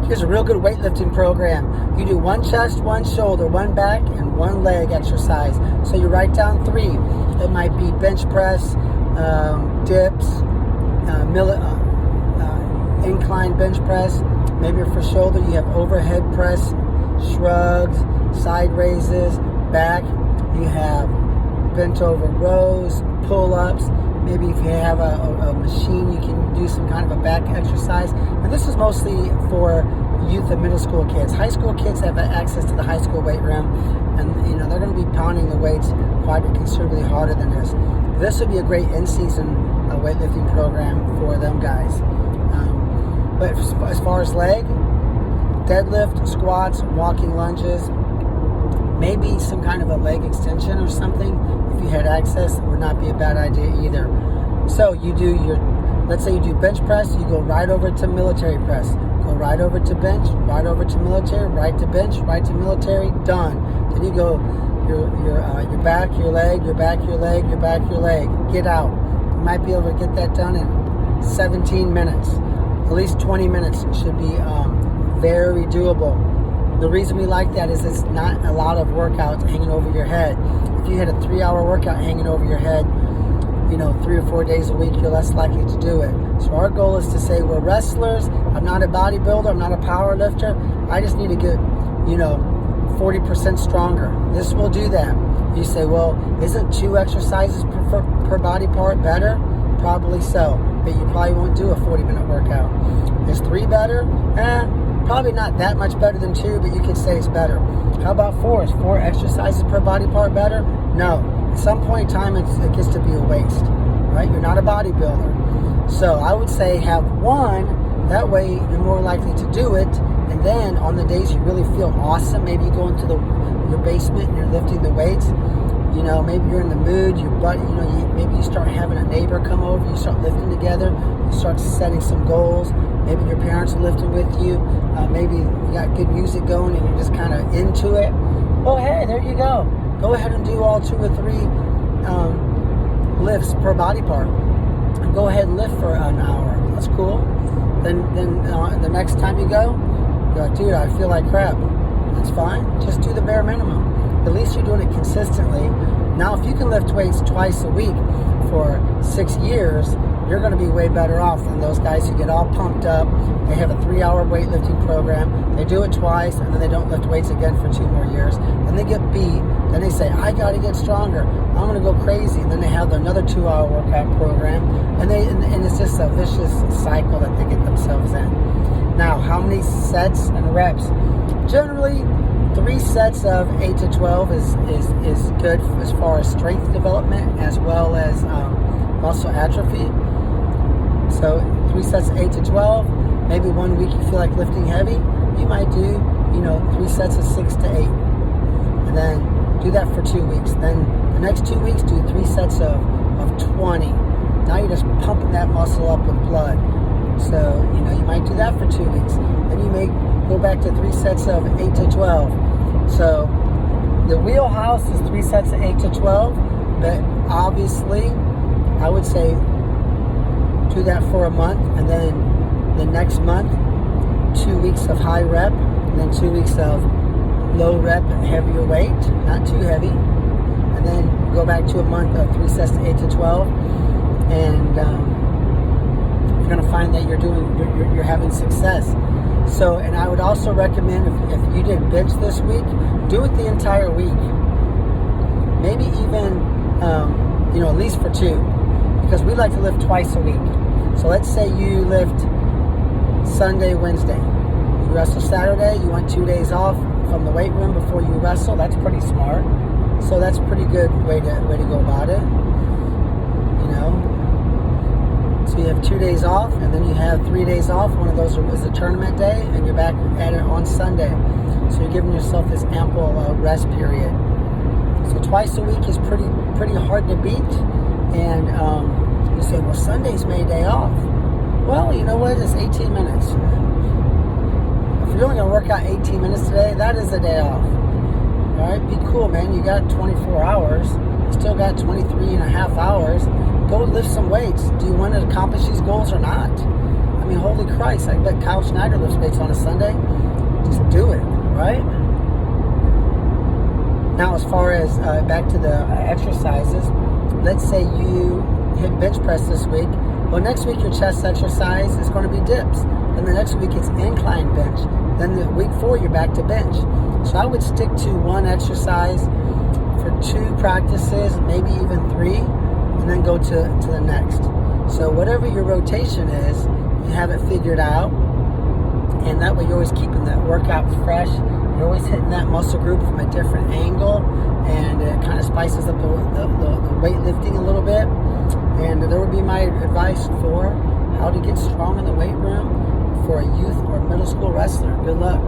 Here's a real good weightlifting program. You do one chest, one shoulder, one back, and one leg exercise. So you write down 3. It might be bench press, dips, incline bench press. Maybe for shoulder you have overhead press, shrugs, side raises. Back you have bent over rows, pull-ups. Maybe if you have a machine, you can do some kind of a back exercise. And this is mostly for youth and middle school kids. High school kids have access to the high school weight room, and they're going to be pounding the weights quite considerably harder than this. This would be a great in-season weightlifting program for them guys. But as far as leg, deadlift, squats, walking lunges, maybe some kind of a leg extension or something, if you had access, would not be a bad idea either. So you do let's say you do bench press, you go right over to military press. Go right over to bench, right over to military, right to bench, right to military, done. Then you go your back, your leg, your back, your leg, your back, your leg. Get out. You might be able to get that done in 17 minutes. At least 20 minutes should be very doable. The reason we like that is it's not a lot of workouts hanging over your head. If you had a 3-hour workout hanging over your head, 3 or 4 days a week, you're less likely to do it. So our goal is to say we're wrestlers. I'm not a bodybuilder. I'm not a power lifter. I just need to get, 40% stronger. This will do that. You say, well, isn't 2 exercises per body part better? Probably so. But you probably won't do a 40-minute workout. Is 3 better? Probably not that much better than 2, but you could say it's better. How about 4? Is 4 exercises per body part better? No. At some point in time, it gets to be a waste, right? You're not a bodybuilder. So I would say have 1. That way you're more likely to do it. And then on the days you really feel awesome, maybe you go into your basement and you're lifting the weights. Maybe you're in the mood, maybe you start having a neighbor come over, you start lifting together, you start setting some goals. Maybe your parents are lifting with you. Maybe you got good music going and you're just kind of into it. Well, hey, there you go. Go ahead and do all 2 or 3 lifts per body part. And go ahead and lift for an hour. That's cool. Then the next time you go, you're like, dude, I feel like crap. That's fine. Just do the bare minimum. At least you're doing it consistently. Now, if you can lift weights twice a week for 6 years, you're going to be way better off than those guys who get all pumped up. They have a 3-hour weightlifting program. They do it twice, and then they don't lift weights again for 2 more years. Then they get beat. Then they say, I got to get stronger. I'm going to go crazy. And then they have another 2-hour workout program. And it's just a vicious cycle that they get themselves in. Now, how many sets and reps? Generally, 3 sets of 8 to 12 is good as far as strength development as well as muscle atrophy. So 3 sets of 8 to 12. Maybe 1 week you feel like lifting heavy. You might do, 3 sets of 6 to 8. And then do that for 2 weeks. Then the next 2 weeks, do 3 sets of 20. Now you're just pumping that muscle up with blood. So, you might do that for 2 weeks. Then you may go back to 3 sets of 8 to 12. So the wheelhouse is 3 sets of 8 to 12. But obviously, I would say do that for a month, and then the next month 2 weeks of high rep, and then 2 weeks of low rep heavier weight, not too heavy, and then go back to a month of 3 sets of 8 to 12, and you're going to find that you're having success. So, and I would also recommend if you did bench this week, do it the entire week. Maybe even at least for 2. Because we like to lift twice a week. So let's say you lift Sunday, Wednesday. You wrestle Saturday, you want 2 days off from the weight room before you wrestle. That's pretty smart. So that's a pretty good way to go about it. So you have 2 days off, and then you have 3 days off. One of those is a tournament day, and you're back at it on Sunday. So you're giving yourself this ample rest period. So twice a week is pretty hard to beat. And you say, well, Sunday's my day off. Well, you know what? It's 18 minutes. If you're only going to work out 18 minutes today, that is a day off. All right? Be cool, man. You got 24 hours. You still got 23 and a half hours. Go lift some weights. Do you want to accomplish these goals or not? I mean, holy Christ, I bet Kyle Schneider lifts weights on a Sunday. Just do it, right? Now, as far as back to the exercises, let's say you hit bench press this week. Well, next week your chest exercise is going to be dips. Then the next week it's incline bench. Then the week 4 you're back to bench. So I would stick to one exercise for 2 practices, maybe even 3, and then go to the next. So whatever your rotation is, you have it figured out, and that way you're always keeping that workout fresh. You're always hitting that muscle group from a different angle, and it kind of spices up the weightlifting a little bit. And there would be my advice for how to get strong in the weight room for a youth or middle school wrestler. Good luck.